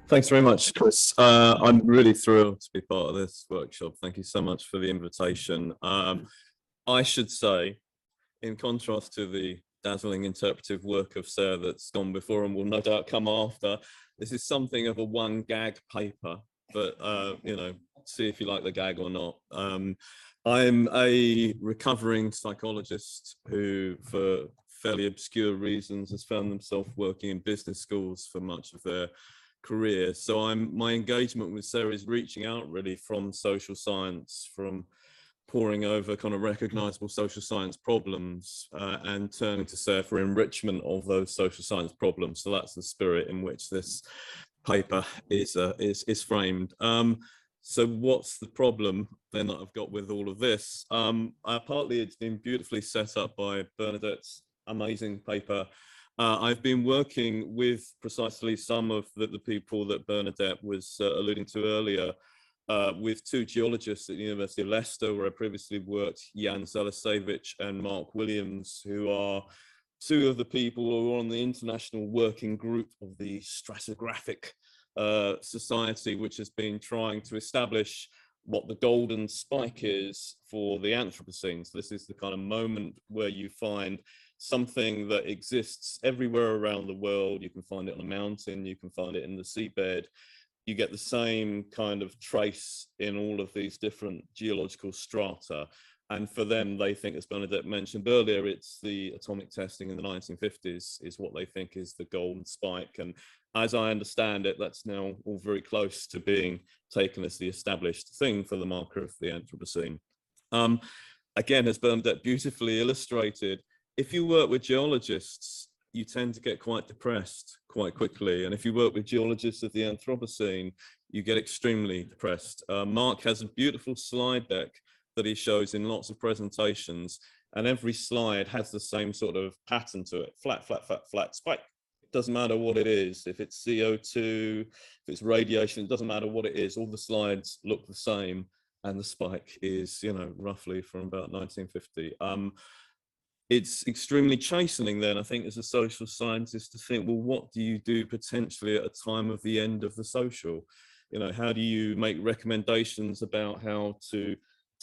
Thanks very much, Chris. I'm really thrilled to be part of this workshop. Thank you so much for the invitation. I should say, in contrast to the dazzling interpretive work of Sarah that's gone before and will no doubt come after, this is something of a one gag paper, but see if you like the gag or not. I'm a recovering psychologist who, for fairly obscure reasons, has found themselves working in business schools for much of their career. So my engagement with Sarah is reaching out really from social science, from poring over kind of recognizable social science problems and turning to Sarah for enrichment of those social science problems. So that's the spirit in which this paper is framed. So what's the problem then that I've got with all of this? Partly it's been beautifully set up by Bernadette's amazing paper. I've been working with precisely some of the people that Bernadette was alluding to earlier, with two geologists at the University of Leicester, where I previously worked, Jan Zelisevich and Mark Williams, who are two of the people who are on the international working group of the stratigraphic society, which has been trying to establish what the golden spike is for the Anthropocene. So this is the kind of moment where you find something that exists everywhere around the world. You can find it on a mountain, you can find it in the seabed. You get the same kind of trace in all of these different geological strata. And for them, they think, as Bernadette mentioned earlier, it's the atomic testing in the 1950s is what they think is the golden spike. And as I understand it, that's now all very close to being taken as the established thing for the marker of the Anthropocene. Again, as Bernadette beautifully illustrated, if you work with geologists, you tend to get quite depressed quite quickly. And if you work with geologists of the Anthropocene, you get extremely depressed. Mark has a beautiful slide deck that he shows in lots of presentations, and every slide has the same sort of pattern to it: flat, flat, flat, flat, spike. It doesn't matter what it is. If it's CO2, if it's radiation, it doesn't matter what it is. All the slides look the same, and the spike is, roughly from about 1950. It's extremely chastening then, I think, as a social scientist to think, well, what do you do potentially at a time of the end of the social? How do you make recommendations about how to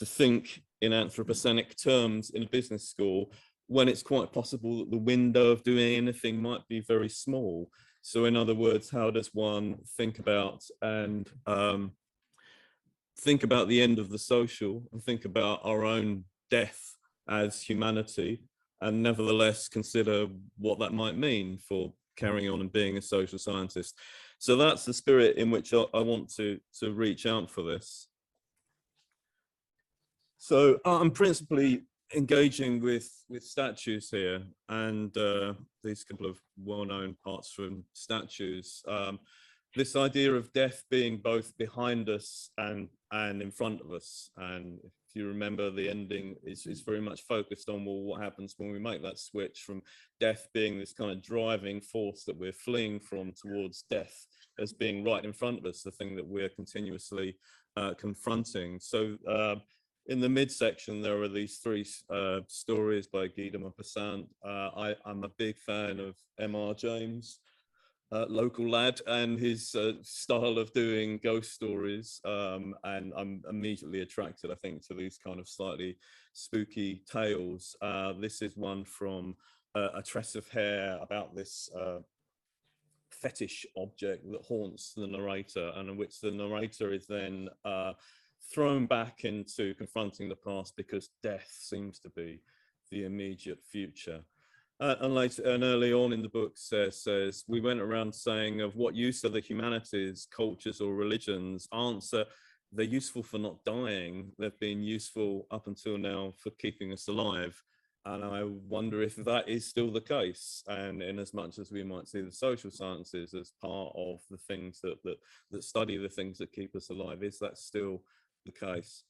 think in anthropocenic terms in a business school when it's quite possible that the window of doing anything might be very small? So in other words, how does one think about the end of the social and think about our own death as humanity, and nevertheless consider what that might mean for carrying on and being a social scientist? So that's the spirit in which I want to reach out for this. So I'm principally engaging with statues here, and these couple of well-known parts from statues. This idea of death being both behind us and in front of us. And if you remember, the ending is very much focused on, well, what happens when we make that switch from death being this kind of driving force that we're fleeing from towards death as being right in front of us, the thing that we're continuously confronting. So in the midsection, there are these three stories by Guy de Maupassant. I'm a big fan of M.R. James, local lad, and his style of doing ghost stories, and I'm immediately attracted, I think, to these kind of slightly spooky tales. This is one from A Tress of Hair, about this fetish object that haunts the narrator, and in which the narrator is then thrown back into confronting the past because death seems to be the immediate future. And early on in the book says, we went around saying, of what use are the humanities, cultures or religions? Answer, they're useful for not dying. They've been useful up until now for keeping us alive. And I wonder if that is still the case. And in as much as we might see the social sciences as part of the things that study the things that keep us alive, is that still the case?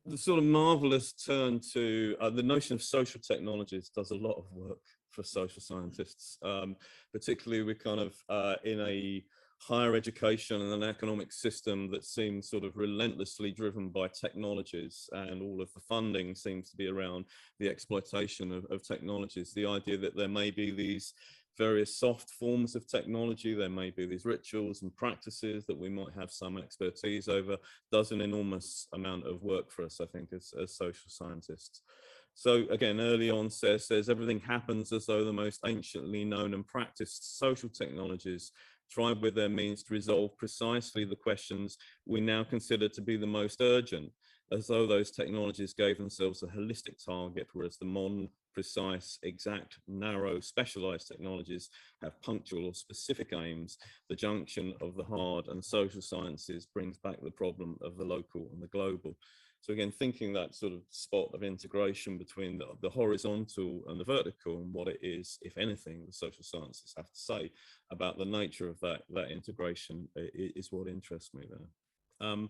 The sort of marvelous turn to the notion of social technologies does a lot of work for social scientists, particularly with kind of in a higher education and an economic system that seems sort of relentlessly driven by technologies, and all of the funding seems to be around the exploitation of technologies. The idea that there may be these various soft forms of technology. There may be these rituals and practices that we might have some expertise over. Does an enormous amount of work for us, I think, as social scientists. So again, early on says everything happens as though the most anciently known and practiced social technologies tried with their means to resolve precisely the questions we now consider to be the most urgent, as though those technologies gave themselves a holistic target, whereas the modern, precise, exact, narrow, specialized technologies have punctual or specific aims. The junction of the hard and social sciences brings back the problem of the local and the global. So again, thinking that sort of spot of integration between the horizontal and the vertical, and what it is, if anything, the social sciences have to say about the nature of that integration is what interests me there.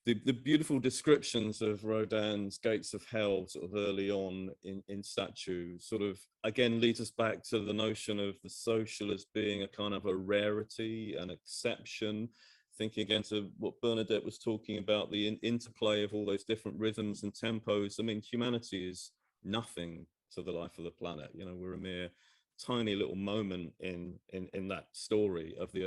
The beautiful descriptions of Rodin's Gates of Hell sort of early on in Statue sort of again leads us back to the notion of the social as being a kind of a rarity, an exception. Thinking again to what Bernadette was talking about, the interplay of all those different rhythms and tempos. I mean, humanity is nothing to the life of the planet. You know, we're a mere tiny little moment in that story of the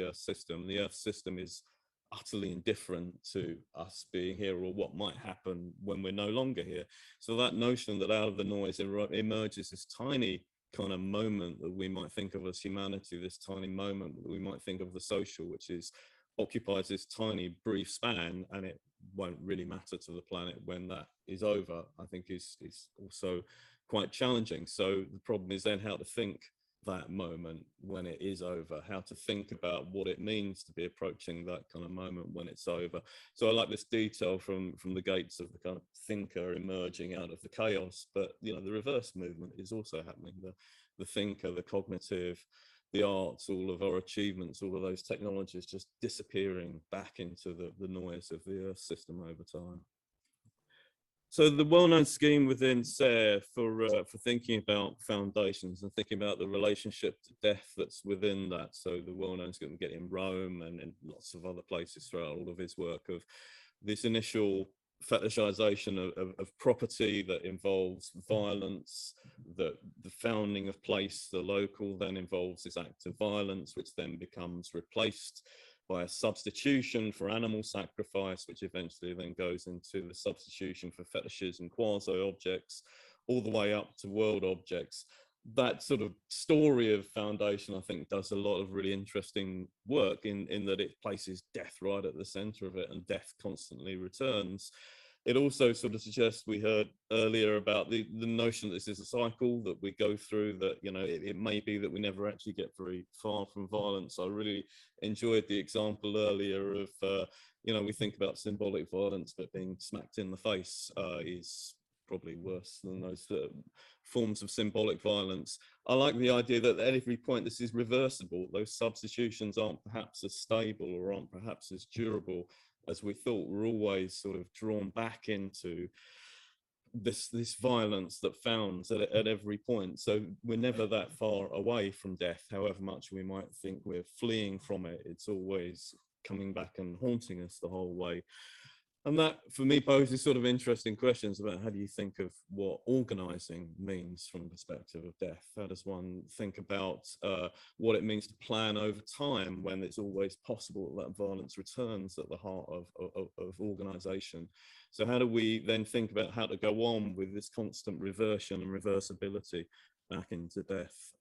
Earth system. The Earth system is utterly indifferent to us being here or what might happen when we're no longer here. So that notion that out of the noise emerges this tiny kind of moment that we might think of as humanity, this tiny moment that we might think of the social, which is occupies this tiny brief span, and it won't really matter to the planet when that is over, I think is also quite challenging. So the problem is then how to think that moment when it is over, how to think about what it means to be approaching that kind of moment when it's over. So I like this detail from the gates of the kind of thinker emerging out of the chaos, but you know, the reverse movement is also happening. The thinker, the cognitive, the arts, all of our achievements, all of those technologies just disappearing back into the noise of the Earth system over time. So the well-known scheme within SARE for thinking about foundations and thinking about the relationship to death that's within that. So the well-known scheme we get in Rome and in lots of other places throughout all of his work of this initial fetishization of property that involves violence, that the founding of place, the local, then involves this act of violence, which then becomes replaced by a substitution for animal sacrifice, which eventually then goes into the substitution for fetishes and quasi-objects, all the way up to world objects. That sort of story of foundation, I think, does a lot of really interesting work in that it places death right at the center of it, and death constantly returns. It also sort of suggests, we heard earlier about the notion that this is a cycle that we go through, that, you know, it may be that we never actually get very far from violence. I really enjoyed the example earlier of, you know, we think about symbolic violence, but being smacked in the face is probably worse than those forms of symbolic violence. I like the idea that at every point this is reversible. Those substitutions aren't perhaps as stable or aren't perhaps as durable as we thought. We're always sort of drawn back into this violence that founds at every point. So we're never that far away from death, however much we might think we're fleeing from it. It's always coming back and haunting us the whole way. And that, for me, poses sort of interesting questions about how do you think of what organizing means from the perspective of death? How does one think about what it means to plan over time when it's always possible that violence returns at the heart of organization? So how do we then think about how to go on with this constant reversion and reversibility back into death?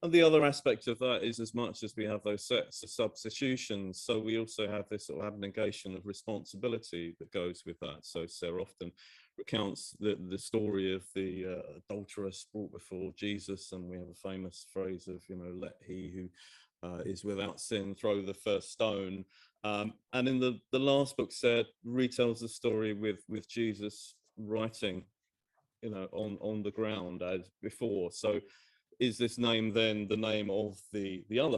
And the other aspect of that is, as much as we have those sets of substitutions, so we also have this sort of abnegation of responsibility that goes with that. So Sarah often recounts the story of the adulteress brought before Jesus, and we have a famous phrase of, you know, let he who is without sin throw the first stone. And in the last book, Sarah retells the story with Jesus writing, you know, on the ground as before. So is this name then the name of the other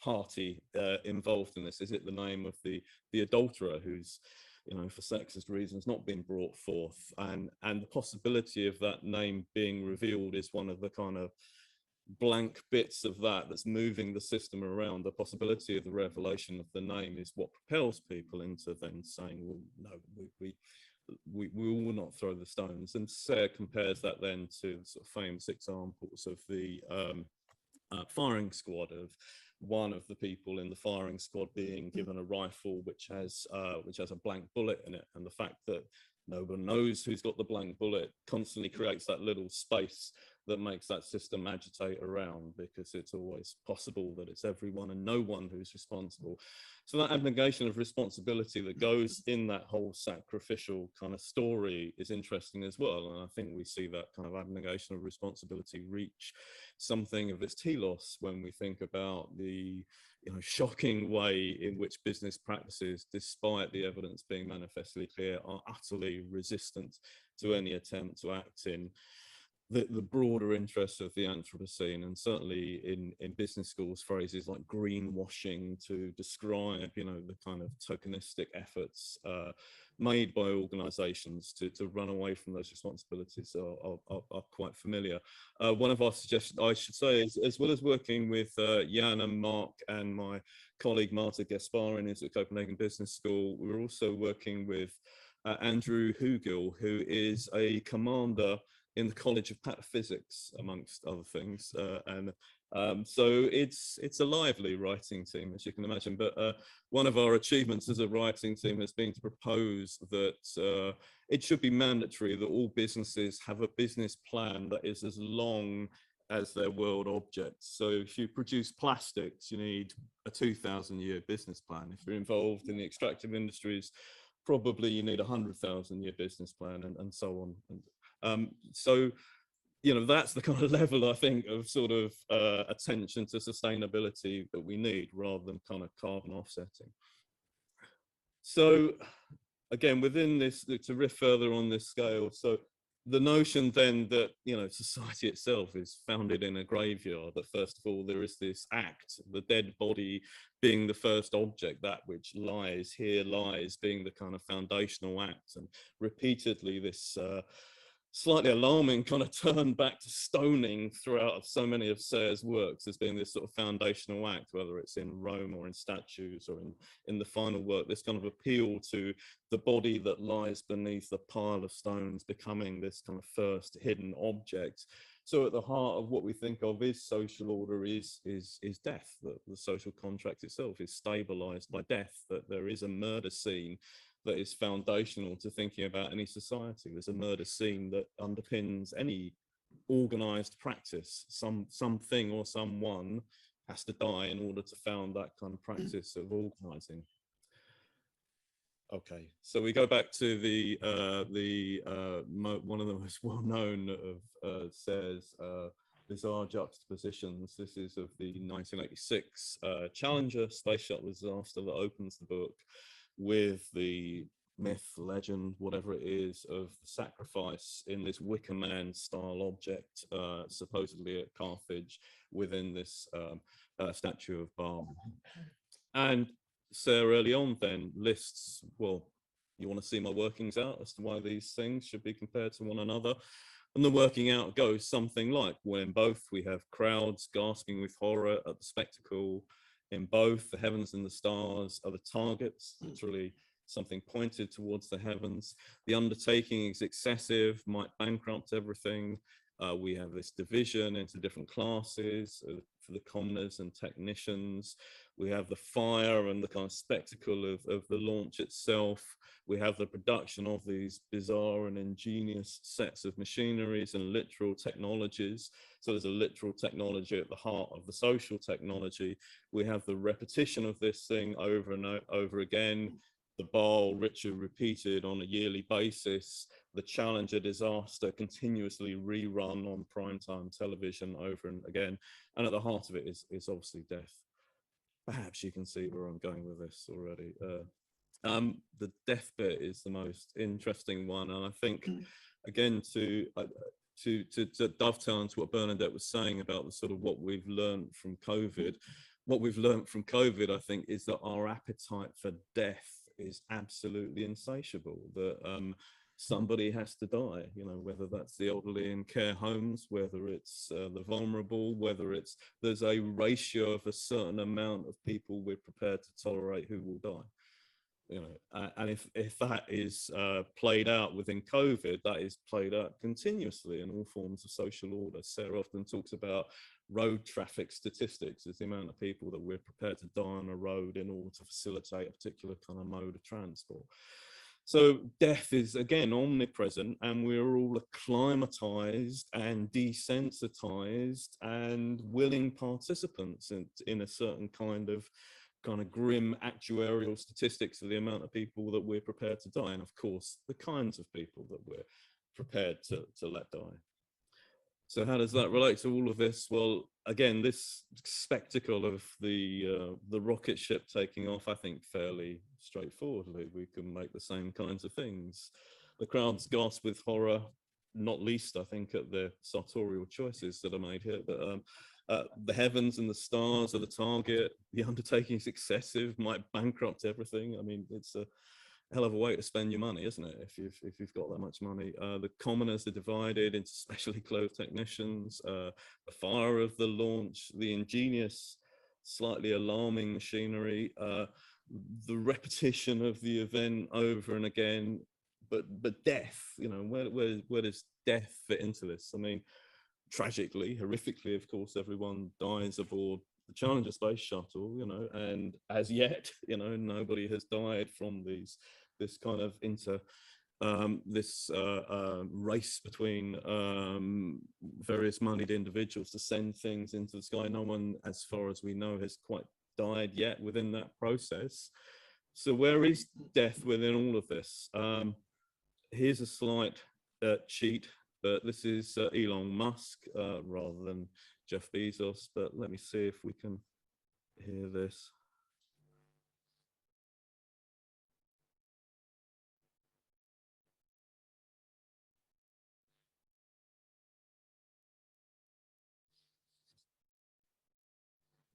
party involved in this? Is it the name of the adulterer who's, you know, for sexist reasons not been brought forth? And the possibility of that name being revealed is one of the kind of blank bits of that's moving the system around. The possibility of the revelation of the name is what propels people into then saying, well, no, we will not throw the stones. And Sarah compares that then to sort of famous examples of the firing squad, of one of the people in the firing squad being given a rifle which has a blank bullet in it, and the fact that no one knows who's got the blank bullet constantly creates that little space that makes that system agitate around, because it's always possible that it's everyone and no one who's responsible. So that abnegation of responsibility that goes in that whole sacrificial kind of story is interesting as well. And I think we see that kind of abnegation of responsibility reach something of its telos when we think about the shocking way in which business practices, despite the evidence being manifestly clear, are utterly resistant to any attempt to act in the broader interests of the Anthropocene. And certainly in business schools, phrases like greenwashing to describe the kind of tokenistic efforts made by organizations to run away from those responsibilities are quite familiar. One of our suggestions, I should say, is, as well as working with Jan and Mark and my colleague Marta Gasparin is at Copenhagen Business School, we're also working with Andrew Hugel, who is a commander in the College of Pataphysics, amongst other things. So it's a lively writing team, as you can imagine. But one of our achievements as a writing team has been to propose that it should be mandatory that all businesses have a business plan that is as long as their world objects. So if you produce plastics, you need a 2,000-year business plan. If you're involved in the extractive industries, probably you need a 100,000-year business plan, and so on. So, that's the kind of level, I think, of sort of attention to sustainability that we need, rather than kind of carbon offsetting. So, again, within this, to riff further on this scale, so the notion then that, society itself is founded in a graveyard, that first of all, there is this act, the dead body being the first object, that which lies, here lies, being the kind of foundational act, and repeatedly this slightly alarming kind of turn back to stoning throughout so many of Sayre's works as being this sort of foundational act, whether it's in Rome or in statues or in the final work, this kind of appeal to the body that lies beneath the pile of stones becoming this kind of first hidden object. So at the heart of what we think of is social order is death, that the social contract itself is stabilized by death, that there is a murder scene that is foundational to thinking about any society. There's a murder scene that underpins any organized practice. Something or someone has to die in order to found that kind of practice of organizing. Okay, so we go back to one of the most well-known of Sayre's bizarre juxtapositions. This is of the 1986 Challenger space shuttle disaster that opens the book with the myth, legend, whatever it is, of sacrifice in this Wicker Man style object, supposedly at Carthage, within this statue of Baal. And Sayre early on then lists, well, you want to see my workings out as to why these things should be compared to one another. And the working out goes something like, well, in both we have crowds gasping with horror at the spectacle. In both, the heavens and the stars are the targets, literally something pointed towards the heavens. The undertaking is excessive, might bankrupt everything. We have this division into different classes for the commoners and technicians. We have the fire and the kind of spectacle of the launch itself. We have the production of these bizarre and ingenious sets of machineries and literal technologies. So there's a literal technology at the heart of the social technology. We have the repetition of this thing over and over again. The Baal ritual repeated on a yearly basis, the Challenger disaster continuously rerun on primetime television over and again. And at the heart of it is obviously death. Perhaps you can see where I'm going with this already. The death bit is the most interesting one. And I think, again, to dovetail into what Bernadette was saying about the sort of what we've learned from COVID, I think, is that our appetite for death is absolutely insatiable, that somebody has to die, whether that's the elderly in care homes, whether it's the vulnerable, whether it's, there's a ratio of a certain amount of people we're prepared to tolerate who will die. You know, and if that is played out within COVID, that is played out continuously in all forms of social order. Sarah often talks about road traffic statistics as the amount of people that we're prepared to die on a road in order to facilitate a particular kind of mode of transport. So death is again omnipresent, and we're all acclimatized and desensitized and willing participants in a certain kind of grim actuarial statistics of the amount of people that we're prepared to die, and of course the kinds of people that we're prepared to let die. So how does that relate to all of this? Well, again, this spectacle of the rocket ship taking off, I think fairly straightforwardly, we can make the same kinds of things. The crowds gasp with horror, not least, I think, at the sartorial choices that are made here. But the heavens and the stars are the target. The undertaking is excessive, might bankrupt everything. I mean, it's a hell of a way to spend your money, isn't it? If you've got that much money. The commoners are divided into specially clothed technicians. The fire of the launch, the ingenious, slightly alarming machinery, the repetition of the event over and again. But death, you know, where does death fit into this? I mean, tragically, horrifically, of course, everyone dies aboard the Challenger space shuttle, you know, and as yet, you know, nobody has died from this kind of race between various moneyed individuals to send things into the sky. No one, as far as we know, has quite died yet within that process. So where is death within all of this? Here's a slight cheat, but this is Elon Musk rather than Jeff Bezos. But let me see if we can hear this.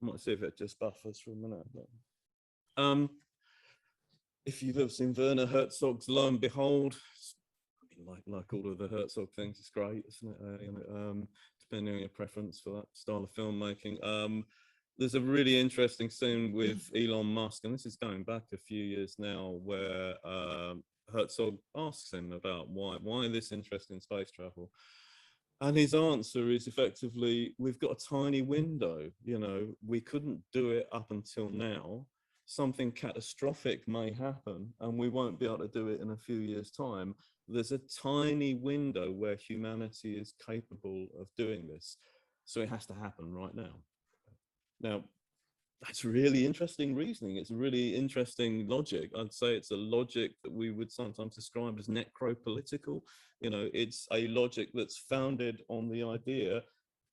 I might see if it just buffers for a minute. But, if you've ever seen Werner Herzog's Lo and Behold, like all of the Herzog things, it's great, isn't it? You know, depending on your preference for that style of filmmaking. There's a really interesting scene with Elon Musk, and this is going back a few years now, where Herzog asks him about why this interest in space travel. And his answer is effectively, we've got a tiny window, you know, we couldn't do it up until now. Something catastrophic may happen and we won't be able to do it in a few years' time. There's a tiny window where humanity is capable of doing this. So it has to happen right now. Now, that's really interesting reasoning. It's a really interesting logic. I'd say it's a logic that we would sometimes describe as necropolitical. You know, it's a logic that's founded on the idea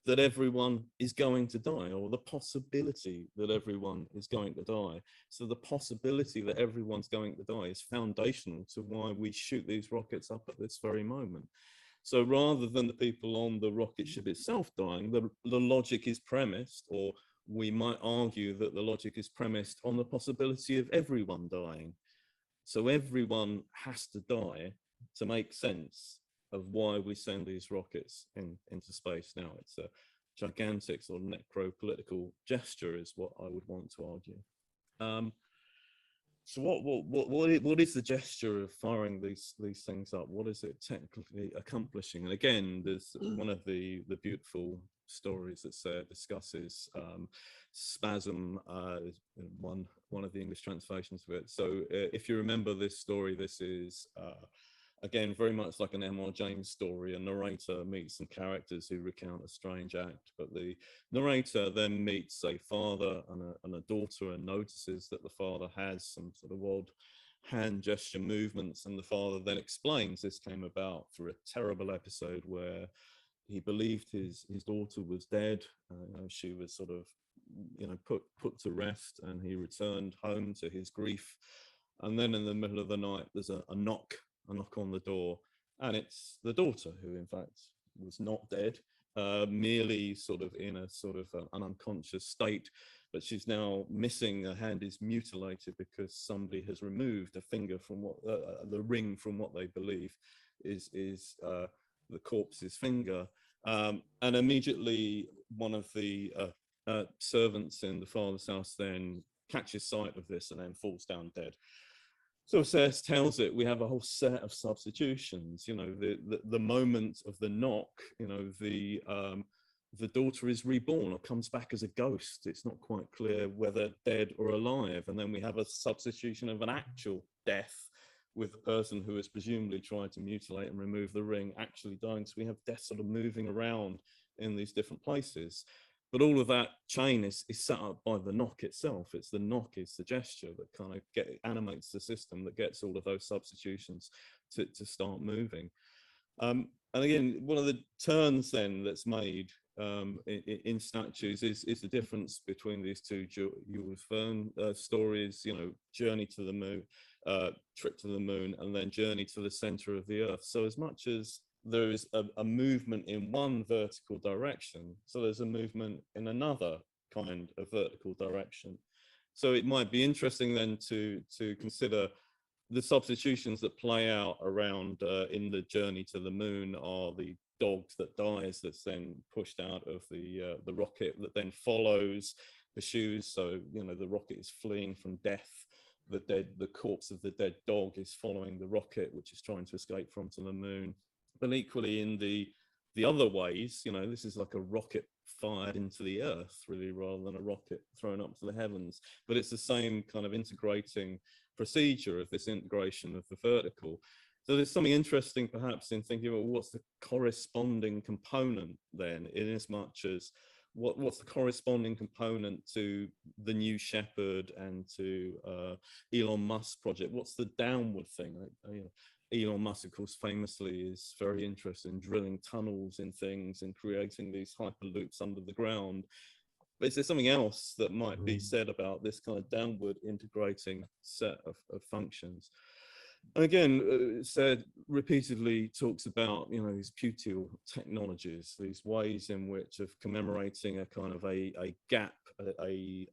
that everyone is going to die, or the possibility that everyone is going to die. So the possibility that everyone's going to die is foundational to why we shoot these rockets up at this very moment. So rather than the people on the rocket ship itself dying, the logic is premised, or we might argue that the logic is premised on the possibility of everyone dying. So everyone has to die to make sense of why we send these rockets into space. Now, it's a gigantic sort of necropolitical gesture is what I would want to argue. So what is the gesture of firing these things up? What is it technically accomplishing? And again, there's one of the beautiful stories that Sarah discusses, Spasm, one of the English translations of it. So if you remember this story, this is again very much like an M.R. James story. A narrator meets some characters who recount a strange act, but the narrator then meets a father and a daughter and notices that the father has some sort of odd hand gesture movements, and the father then explains this came about through a terrible episode where he believed his daughter was dead. She was sort of, you know, put to rest, and he returned home to his grief. And then in the middle of the night, there's a knock on the door, and it's the daughter, who in fact was not dead, merely sort of in a sort of an unconscious state, but she's now missing. A hand is mutilated because somebody has removed a finger from what the ring from what they believe is the corpse's finger. And immediately one of the servants in the father's house then catches sight of this and then falls down dead. So Sayers tells it, we have a whole set of substitutions, you know, the moment of the knock, you know, the daughter is reborn or comes back as a ghost. It's not quite clear whether dead or alive. And then we have a substitution of an actual death with the person who is presumably trying to mutilate and remove the ring actually dying. So we have death sort of moving around in these different places. But all of that chain is set up by the knock itself. It's the knock, it's the gesture that kind of animates the system that gets all of those substitutions to start moving. And again, one of the turns then that's made in statues is the difference between these two Jules Verne stories, you know, Journey to the Moon, Trip to the Moon, and then Journey to the Center of the Earth. So as much as there is a movement in one vertical direction, so there's a movement in another kind of vertical direction. So it might be interesting then to consider the substitutions that play out around in the Journey to the Moon are the dog that dies that's then pushed out of the rocket that then follows the shoes. So, you know, the rocket is fleeing from death. The corpse of the dead dog is following the rocket, which is trying to escape from to the moon. But equally in the other ways, you know, this is like a rocket fired into the earth, really, rather than a rocket thrown up to the heavens. But it's the same kind of integrating procedure of this integration of the vertical. So there's something interesting perhaps in thinking about what's the corresponding component then, in as much as what's the corresponding component to the new Shepard and to Elon Musk project? What's the downward thing? You know, Elon Musk, of course, famously is very interested in drilling tunnels in things and creating these hyperloops under the ground. But is there something else that might be said about this kind of downward integrating set of functions? And again, said repeatedly talks about, you know, these putile technologies, these ways in which of commemorating a kind of a gap, a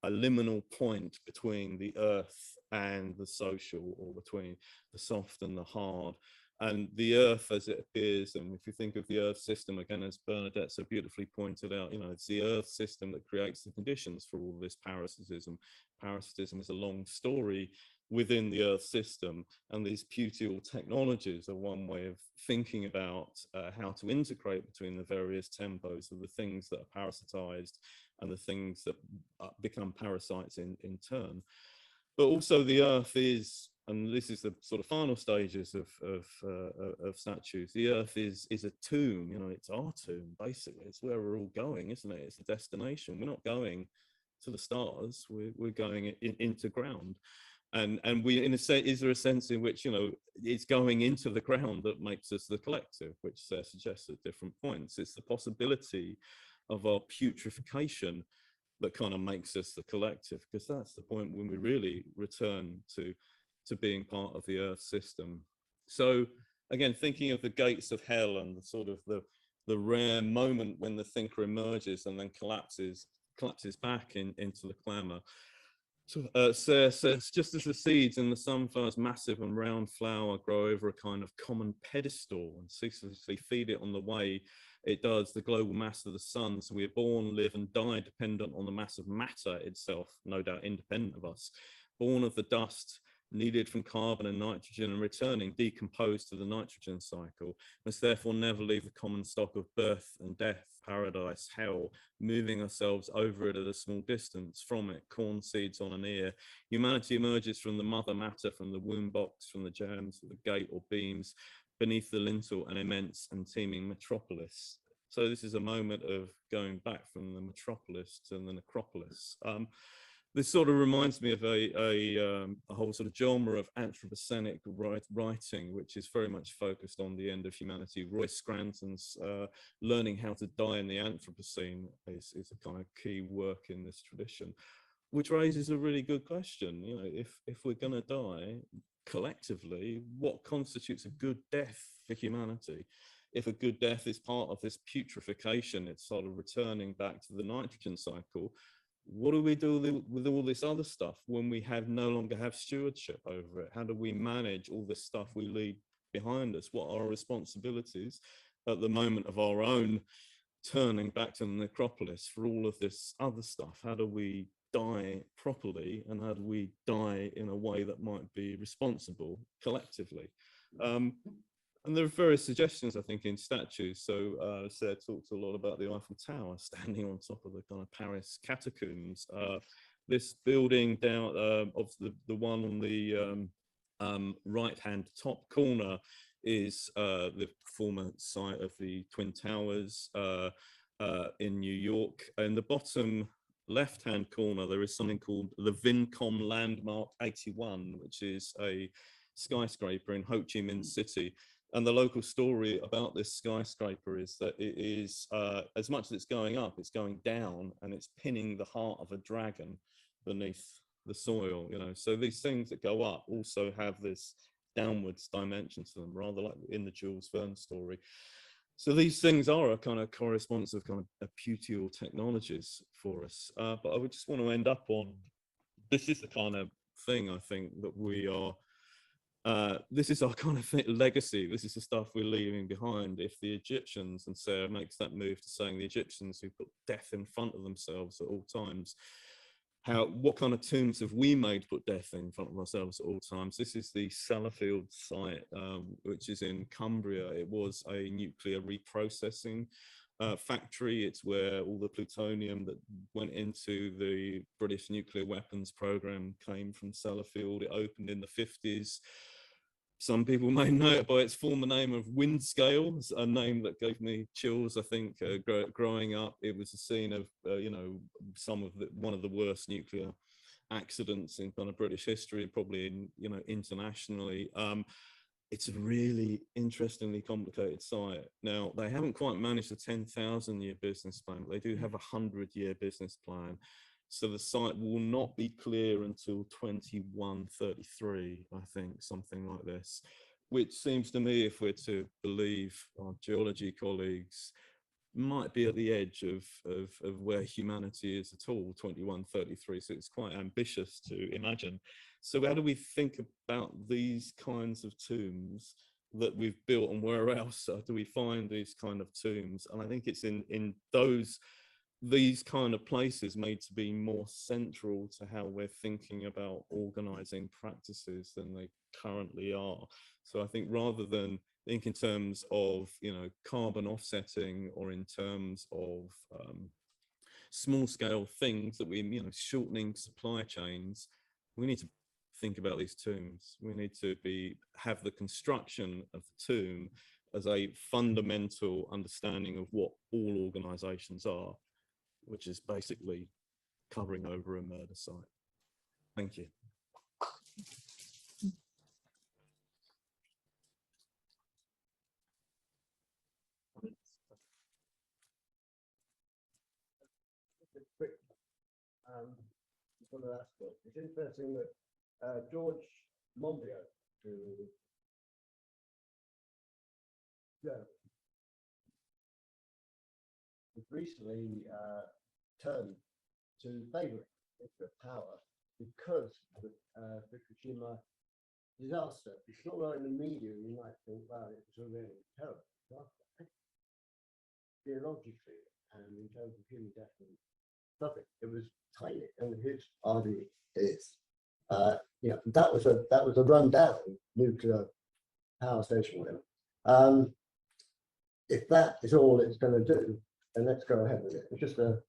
liminal point between the earth and the social, or between the soft and the hard. And the earth as it appears, and if you think of the earth system, again, as Bernadette so beautifully pointed out, you know, it's the earth system that creates the conditions for all this parasitism. Parasitism is a long story within the earth system, and these putile technologies are one way of thinking about how to integrate between the various tempos of the things that are parasitized and the things that become parasites in turn. But also the earth is, and this is the sort of final stages of statues, the earth is a tomb, you know, it's our tomb, basically. It's where we're all going, isn't it? It's the destination. We're not going to the stars, we're going into ground. And we, in a sense, is there a sense in which, you know, it's going into the ground that makes us the collective, which suggests at different points. It's the possibility of our putrefaction that kind of makes us the collective, because that's the point when we really return to being part of the earth system. So again, thinking of the gates of hell and the sort of the rare moment when the thinker emerges and then collapses back into the clamor. So says, just as the seeds in the sunflower's massive and round flower grow over a kind of common pedestal and ceaselessly feed it on the way it does the global mass of the sun, so we are born, live and die dependent on the mass of matter itself, no doubt independent of us, born of the dust needed from carbon and nitrogen and returning decomposed to the nitrogen cycle, must therefore never leave the common stock of birth and death, paradise, hell, moving ourselves over it at a small distance from it, corn seeds on an ear. Humanity emerges from the mother matter, from the womb box, from the jams of the gate or beams, beneath the lintel, an immense and teeming metropolis. So this is a moment of going back from the metropolis to the necropolis. This sort of reminds me of a whole sort of genre of anthropocenic writing, which is very much focused on the end of humanity. Roy Scranton's Learning How to Die in the Anthropocene is a kind of key work in this tradition, which raises a really good question. You know, if we're going to die collectively, what constitutes a good death for humanity? If a good death is part of this putrefaction, it's sort of returning back to the nitrogen cycle, what do we do with all this other stuff when we no longer have stewardship over it? How do we manage all this stuff we leave behind us? What are our responsibilities at the moment of our own turning back to the necropolis for all of this other stuff? How do we die properly, and how do we die in a way that might be responsible collectively? And there are various suggestions, I think, in statues. So Sarah talked a lot about the Eiffel Tower standing on top of the kind of Paris catacombs. This building down of the one on the right-hand top corner is the former site of the Twin Towers in New York. In the bottom left-hand corner, there is something called the Vincom Landmark 81, which is a skyscraper in Ho Chi Minh City. And the local story about this skyscraper is that it is, as much as it's going up, it's going down, and it's pinning the heart of a dragon beneath the soil, you know. So these things that go up also have this downwards dimension to them, rather like in the Jules Verne story. So these things are a kind of correspondence of kind of putial technologies for us. But I would just want to end up on, this is the kind of thing I think that we are, this is our kind of legacy. This is the stuff we're leaving behind. If the Egyptians, and Sarah makes that move to saying the Egyptians who put death in front of themselves at all times, what kind of tombs have we made to put death in front of ourselves at all times? This is the Sellafield site, which is in Cumbria. It was a nuclear reprocessing factory. It's where all the plutonium that went into the British nuclear weapons program came from Sellafield. It opened in the 50s. Some people may know it by its former name of Windscale, a name that gave me chills, I think, growing up. It was a scene of, you know, one of the worst nuclear accidents in kind of British history, and probably in, you know, internationally. It's a really interestingly complicated site. Now, they haven't quite managed a 10,000-year business plan, but they do have a 100-year business plan. So the site will not be clear until 2133, I think, something like this, which seems to me, if we're to believe our geology colleagues, might be at the edge of where humanity is at all, 2133. So it's quite ambitious to imagine. So how do we think about these kinds of tombs that we've built, and where else do we find these kind of tombs? And I think it's in these kind of places made to be more central to how we're thinking about organizing practices than they currently are. So I think rather than think in terms of, you know, carbon offsetting, or in terms of small scale things that we, you know, shortening supply chains, we need to think about these tombs. We need to have the construction of the tomb as a fundamental understanding of what all organizations are, which is basically covering over a murder site. Thank you. It's interesting that George Monbiot, who recently turned to favouring nuclear power because of the Fukushima disaster. It's not like in the media you might think, wow, it was a really terrible disaster. Geologically and in terms of human death and nothing, it was tiny. And his argument is, that was a rundown nuclear power station, whatever. If that is all it's going to do, then let's go ahead with it. It's just an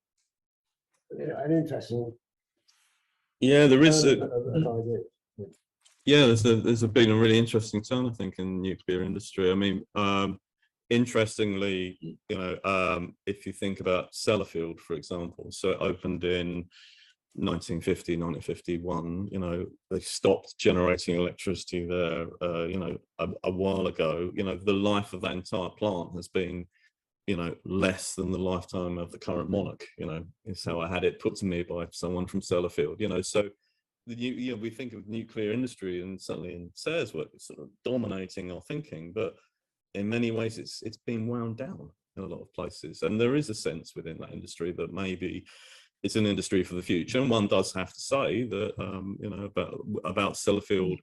interesting. Yeah, there is there's been a really interesting turn, I think, in the nuclear industry. I mean, interestingly, you know, if you think about Sellafield, for example, so it opened in 1950, 1951, you know, they stopped generating electricity there, you know, a while ago. You know, the life of that entire plant has been, you know, less than the lifetime of the current monarch, you know, is how I had it put to me by someone from Sellafield, you know. So we think of nuclear industry, and certainly in Sarah's work, it's sort of dominating our thinking, but in many ways it's been wound down in a lot of places. And there is a sense within that industry that maybe it's an industry for the future. And one does have to say that, you know, about Sellafield,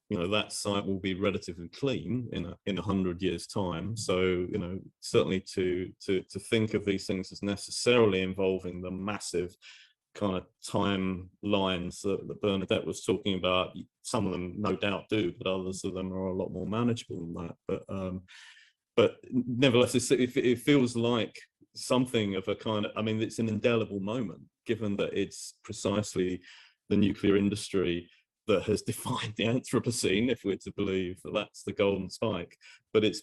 you know, that site will be relatively clean in 100 years' time. So, you know, certainly to think of these things as necessarily involving the massive kind of timelines that Bernadette was talking about. Some of them no doubt do, but others of them are a lot more manageable than that. But nevertheless, it feels like something of a kind of, I mean, it's an indelible moment, given that it's precisely the nuclear industry that has defined the Anthropocene, if we're to believe that that's the golden spike. But it's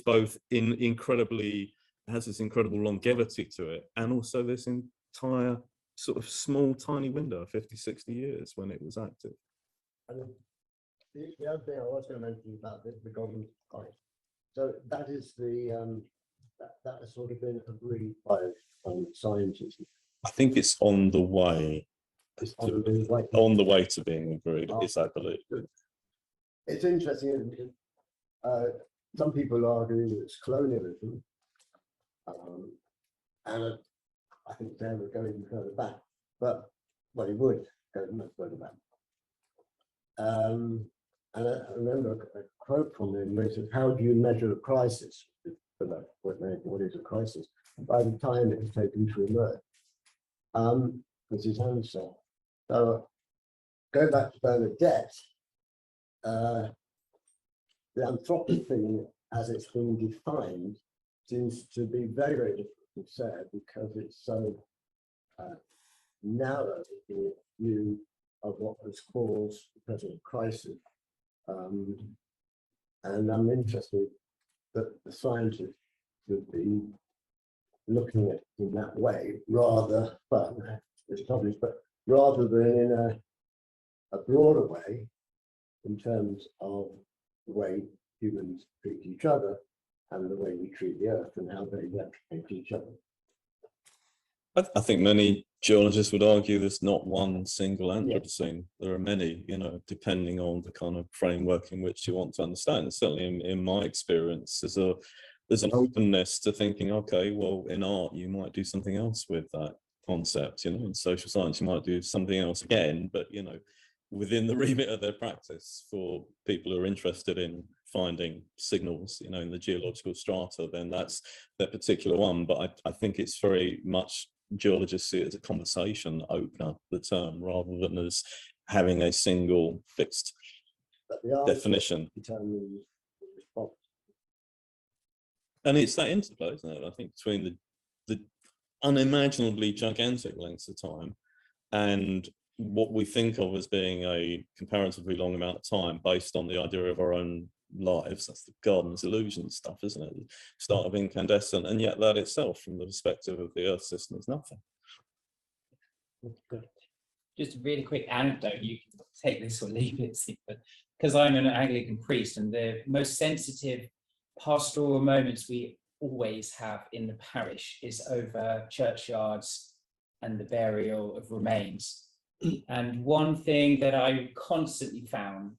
both has this incredible longevity to it, and also this entire sort of small, tiny window of 50, 60 years when it was active. And the other thing I was going to mention about the golden spike, so that is that has sort of been agreed by scientists. I think it's on the way. It's on the way to being agreed, is I believe. It's interesting, isn't it? Some people argue that it's colonialism, and I think they would go even further back, but well, he would go much further back. And I remember a quote from him where he said, "How do you measure a crisis? What is a crisis? By the time it is taken to emerge." Was his answer. So go back to Bernadette. The Anthropocene, as it's been defined, seems to be very, very difficult to say because it's so narrow in its view of what has caused the present crisis. And I'm interested that the scientists would be looking at it in that way, rather, but it's obvious, but rather than in a broader way, in terms of the way humans treat each other and the way we treat the earth and how they replicate each other. I think many geologists would argue there's not one single Anthropocene. There are many, depending on the kind of framework in which you want to understand. Certainly in my experience, there's an openness to thinking, okay, well, in art, you might do something else with that concept, in social science, you might do something else again, but, within the remit of their practice, for people who are interested in finding signals, in the geological strata, then that's their particular one. But I think it's very much, geologists see it as a conversation opener, the term, rather than as having a single fixed definition. And it's that interplay, isn't it? I think between the unimaginably gigantic lengths of time and what we think of as being a comparatively long amount of time based on the idea of our own lives. That's the Garden's illusion stuff, isn't it? The start of incandescent, and yet that itself, from the perspective of the Earth system, is nothing. Just a really quick anecdote, you can take this or leave it, but because I'm an Anglican priest, and the most sensitive pastoral moments we always have in the parish is over churchyards and the burial of remains. And one thing that I constantly found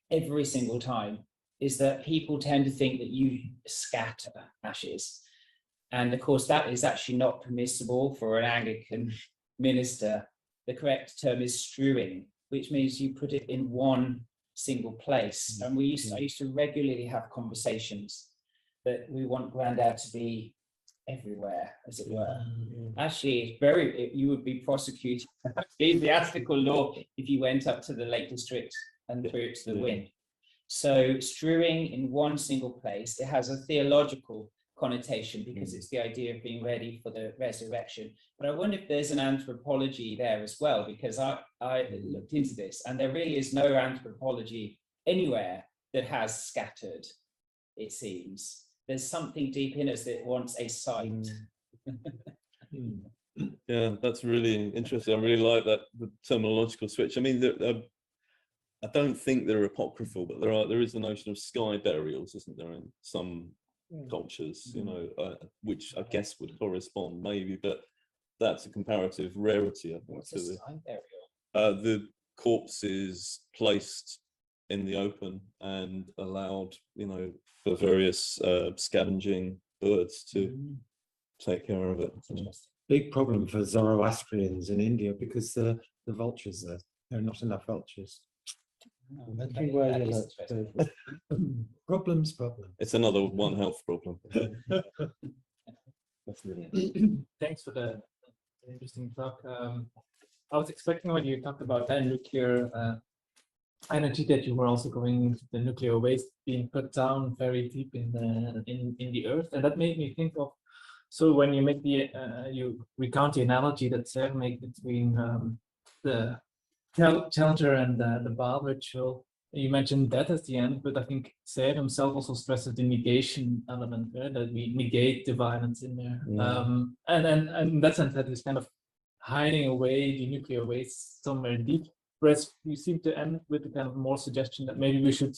every single time is that people tend to think that you scatter ashes. And of course, that is actually not permissible for an Anglican minister. The correct term is strewing, which means you put it in one single place. And I used to regularly have conversations that we want Grandad to be everywhere, as it were. Actually, you would be prosecuted ecclesiastical law if you went up to the Lake District and threw it to the wind. So strewing in one single place, it has a theological connotation because it's the idea of being ready for the resurrection. But I wonder if there's an anthropology there as well, because I looked into this and there really is no anthropology anywhere that has scattered, it seems. There's something deep in us that wants a site. Yeah, that's really interesting. I really like that, the terminological switch. I mean, I don't think they're apocryphal, but there is the notion of sky burials, isn't there, in some cultures, which I guess would correspond maybe, but that's a comparative rarity, I think. What's a sky burial? The corpse is placed in the open and allowed, for various scavenging birds to take care of it. Big problem for Zoroastrians in India because the vultures there are not enough vultures. Problems. It's another One Health problem. Thanks for the interesting talk. I was expecting when you talked about that nuclear energy that you were also going into the nuclear waste being put down very deep in the earth, and that made me think of. So when you make the you recount the analogy that Sarah made between the Challenger and the Baal ritual, you mentioned that at the end, but I think Sarah himself also stresses the negation element, right? That we negate the violence in there, and in that sense, that is kind of hiding away the nuclear waste somewhere deep. Whereas you seem to end with a kind of more suggestion that maybe we should,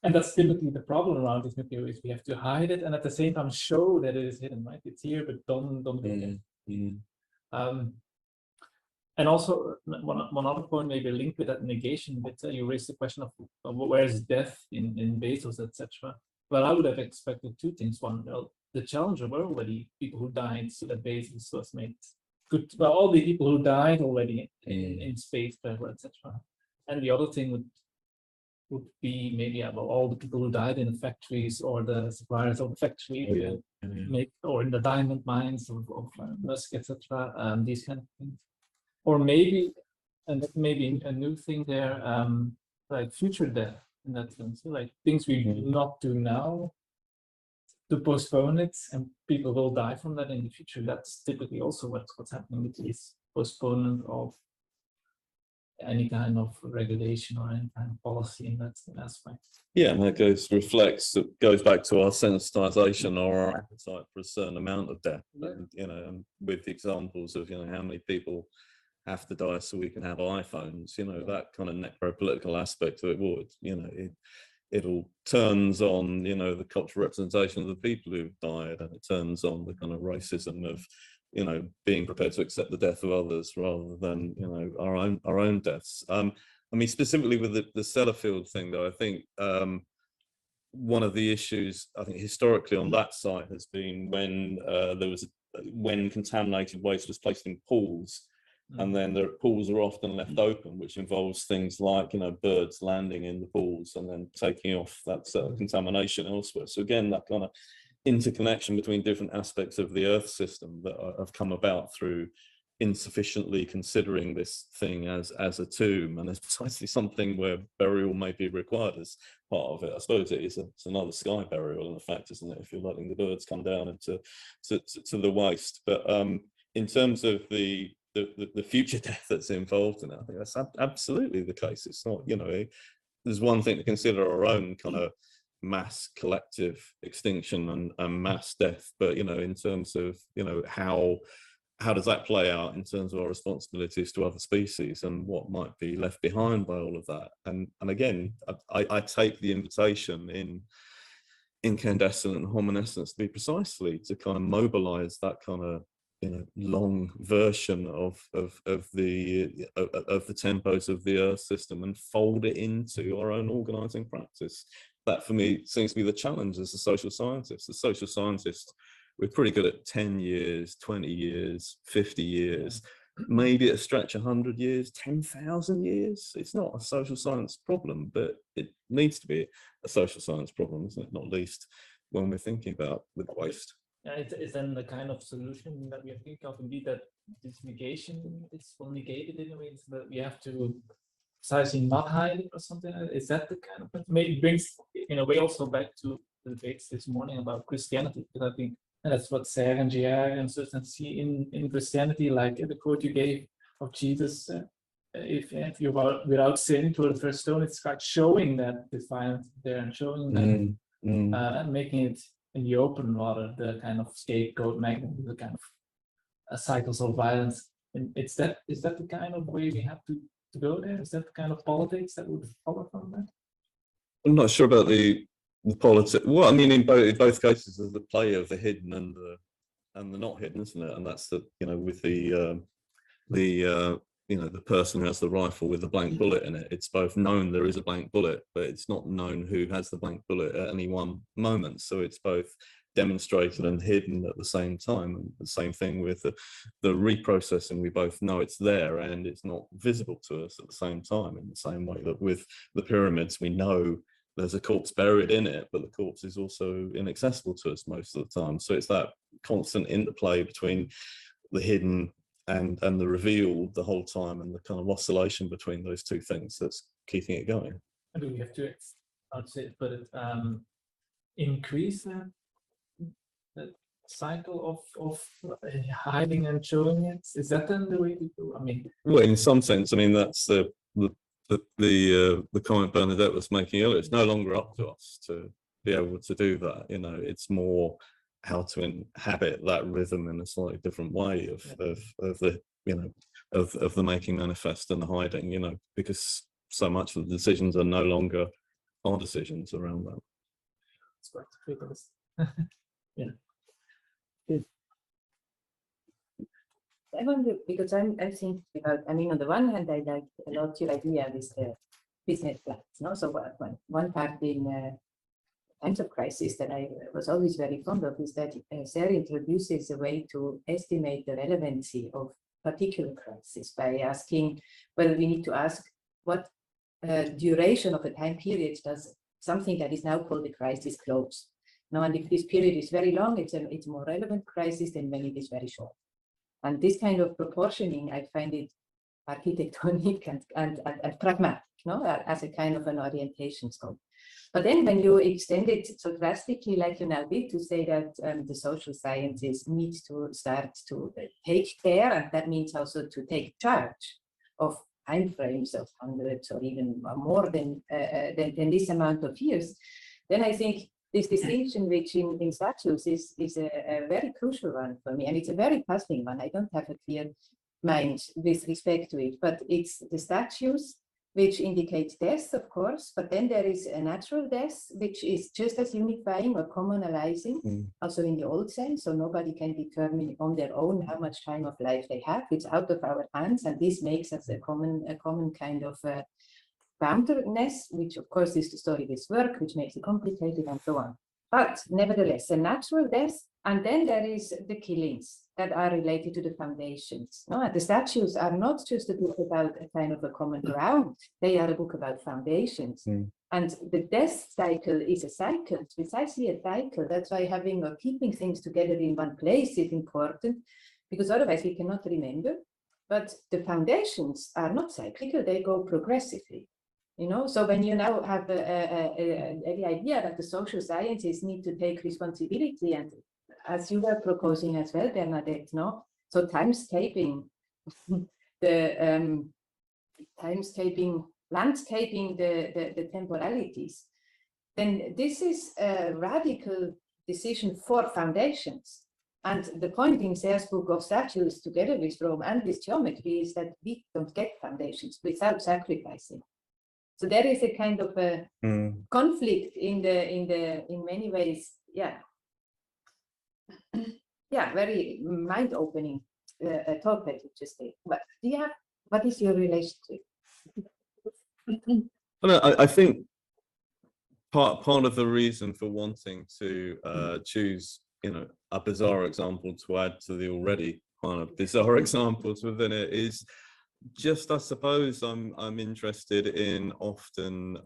and that's typically the problem around this nuclear waste. We have to hide it and at the same time show that it is hidden, right? It's here, but don't look at it. And also one other point, maybe linked with that negation bit, you raised the question of where is death in Bezos, etc. Well, I would have expected two things. One, well, the Challenger were already people who died, so that Bezos was made good. Well, all the people who died already in space travel, etc. And the other thing would be maybe about all the people who died in the factories or the suppliers of the factory, make or in the diamond mines of Musk, etc. These kind of things. Or maybe, and that may be a new thing there, like future death in that sense, like things we do not do now to postpone it, and people will die from that in the future. That's typically also what's happening with this postponement of any kind of regulation or any kind of policy in that aspect. Yeah, and that goes back to our sensitization or our appetite for a certain amount of death. And, and with the examples of how many people have to die so we can have iPhones, that kind of necropolitical aspect of it would, it all turns on, the cultural representation of the people who've died, and it turns on the kind of racism of, being prepared to accept the death of others rather than, our own deaths. I mean, specifically with the Sellafield thing, though, I think one of the issues, I think historically on that site has been when contaminated waste was placed in pools. And then the pools are often left open, which involves things like, birds landing in the pools and then taking off that contamination elsewhere. So again, that kind of interconnection between different aspects of the Earth system that have come about through insufficiently considering this thing as a tomb, and it's precisely something where burial may be required as part of it. I suppose it's another sky burial in effect, isn't it? If you're letting the birds come down into to the waste. But in terms of the future death that's involved in it, I think that's absolutely the case. It's not, there's one thing to consider our own kind of mass collective extinction and mass death, but in terms of how does that play out in terms of our responsibilities to other species and what might be left behind by all of that? And again, I take the invitation in incandescent and hominescence to be precisely to kind of mobilize that kind of long version of the tempos of the Earth system and fold it into our own organizing practice. That for me seems to be the challenge as a social scientist. The social scientist, we're pretty good at 10 years, 20 years, 50 years, maybe at a stretch 100 years, 10,000 years. It's not a social science problem, but it needs to be a social science problem, isn't it? Not least when we're thinking about the waste. It's then the kind of solution that we think of, indeed, that this negation is well negated in a way, so that we have to precisely not hide it or something. Is that the kind of, maybe brings in a way also back to the debates this morning about Christianity, because I think that's what Sarah and JR and Susan see in Christianity, like the quote you gave of Jesus, if you're without sin to the first stone, it's like showing that defiance there and showing that and making it in the open, rather the kind of scapegoat magnet, the kind of cycles of violence. And is that the kind of way we have to go there? Is that the kind of politics that would follow from that? I'm not sure about the politics. Well, I mean, in both cases, there's the play of the hidden and the not hidden, isn't it? And that's the with the person who has the rifle with the blank bullet in it. It's both known there is a blank bullet, but it's not known who has the blank bullet at any one moment. So it's both demonstrated and hidden at the same time. And the same thing with the reprocessing. We both know it's there and it's not visible to us at the same time, in the same way that with the pyramids, we know there's a corpse buried in it, but the corpse is also inaccessible to us most of the time. So it's that constant interplay between the hidden and the reveal the whole time, and the kind of oscillation between those two things that's keeping it going. And do we have to, I'd say, but increase the cycle of hiding and showing it? Is that then the way to do? I mean, Well, in some sense, I mean, that's the comment Bernadette was making earlier. It's no longer up to us to be able to do that. You know, it's more how to inhabit that rhythm in a slightly different way of the, you know, of the making manifest and the hiding, you know, because so much of the decisions are no longer our decisions around that. it's quite ridiculous. Yeah. I wonder, because I'm thinking about, I mean, on the one hand, I like a lot your idea with the business plans, no? So one part in times of crisis that I was always very fond of is that Sarah introduces a way to estimate the relevancy of particular crisis by asking whether we need to ask what duration of a time period does something that is now called a crisis close. Now, and if this period is very long, it's a more relevant crisis than when it is very short. And this kind of proportioning, I find it architectonic and pragmatic, no, as a kind of an orientation scope. But then when you extend it so drastically, like you now did, to say that the social sciences need to start to take care, and that means also to take charge of time frames of hundreds or even more than this amount of years, then I think this distinction, which in statues is a very crucial one for me, and it's a very puzzling one. I don't have a clear mind with respect to it, but it's the statues which indicate death, of course, but then there is a natural death, which is just as unifying or commonalizing, also in the old sense, so nobody can determine on their own how much time of life they have. It's out of our hands, and this makes us a common kind of boundedness, which of course is the story with work, which makes it complicated and so on. But nevertheless, a natural death, and then there is the killings that are related to the foundations. No, the statues are not just a book about a kind of a common ground, they are a book about foundations. And the death cycle is a cycle, it's precisely a cycle. That's why having or keeping things together in one place is important, because otherwise we cannot remember. But the foundations are not cyclical, they go progressively. You know, so when you now have the idea that the social sciences need to take responsibility, and as you were proposing as well, Bernadette, no? So timescaping, the timescaping, landscaping the temporalities, then this is a radical decision for foundations. And the point in Sarah's book of statues, together with Rome and with geometry, is that we don't get foundations without sacrificing. So there is a kind of a conflict in many ways, yeah, very mind-opening talk that you just did. But do you have, what is your relationship? I think part of the reason for wanting to choose, you know, a bizarre example to add to the already kind of bizarre examples within it is just, I suppose, I'm interested in often,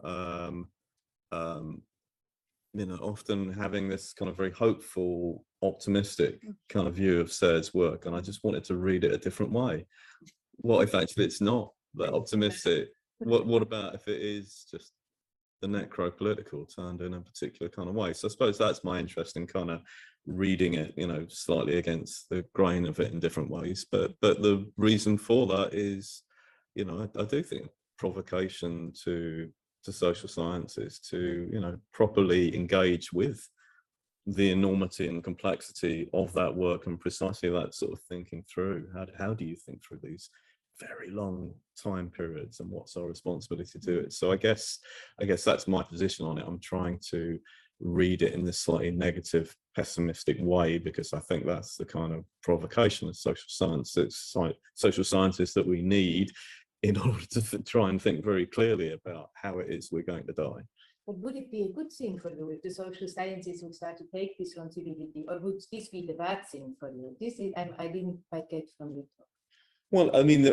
you know, often having this kind of very hopeful, optimistic kind of view of Sarah's work, and I just wanted to read it a different way. What if actually it's not that optimistic? What about if it is just the necropolitical turned in a particular kind of way? So I suppose that's my interest in kind of reading it, you know, slightly against the grain of it in different ways. But the reason for that is, you know, I do think provocation to social sciences to, you know, properly engage with the enormity and complexity of that work, and precisely that sort of thinking through. How do you think through these very long time periods, and what's our responsibility to do it? So I guess that's my position on it. I'm trying to read it in this slightly negative, pessimistic way, because I think that's the kind of provocation of social scientists that we need in order to try and think very clearly about how it is we're going to die. But would it be a good thing for you if the social sciences would start to take this responsibility, or would this be the bad thing for you? This is I didn't quite get from you. Well, I mean,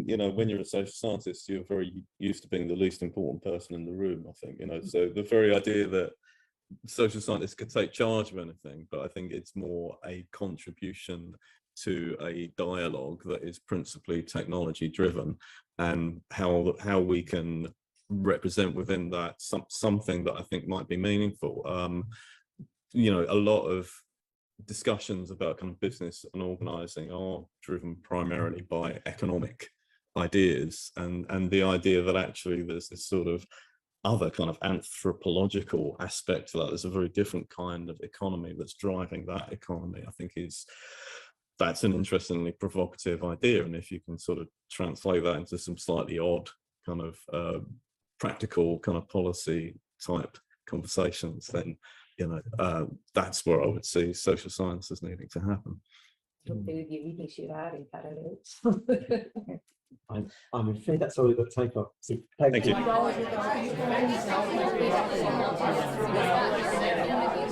you know, when you're a social scientist, you're very used to being the least important person in the room, I think, you know, so the very idea that social scientists could take charge of anything, but I think it's more a contribution to a dialogue that is principally technology driven, and how we can represent within that something that I think might be meaningful. You know, a lot of discussions about kind of business and organizing are driven primarily by economic ideas, and the idea that actually there's this sort of other kind of anthropological aspect to that. There's a very different kind of economy that's driving that economy. I think that's an interestingly provocative idea, and if you can sort of translate that into some slightly odd kind of practical kind of policy type conversations, then you know, that's where I would see social sciences needing to happen. I'm afraid that's all we've got time for. So, Thank you. Thank you.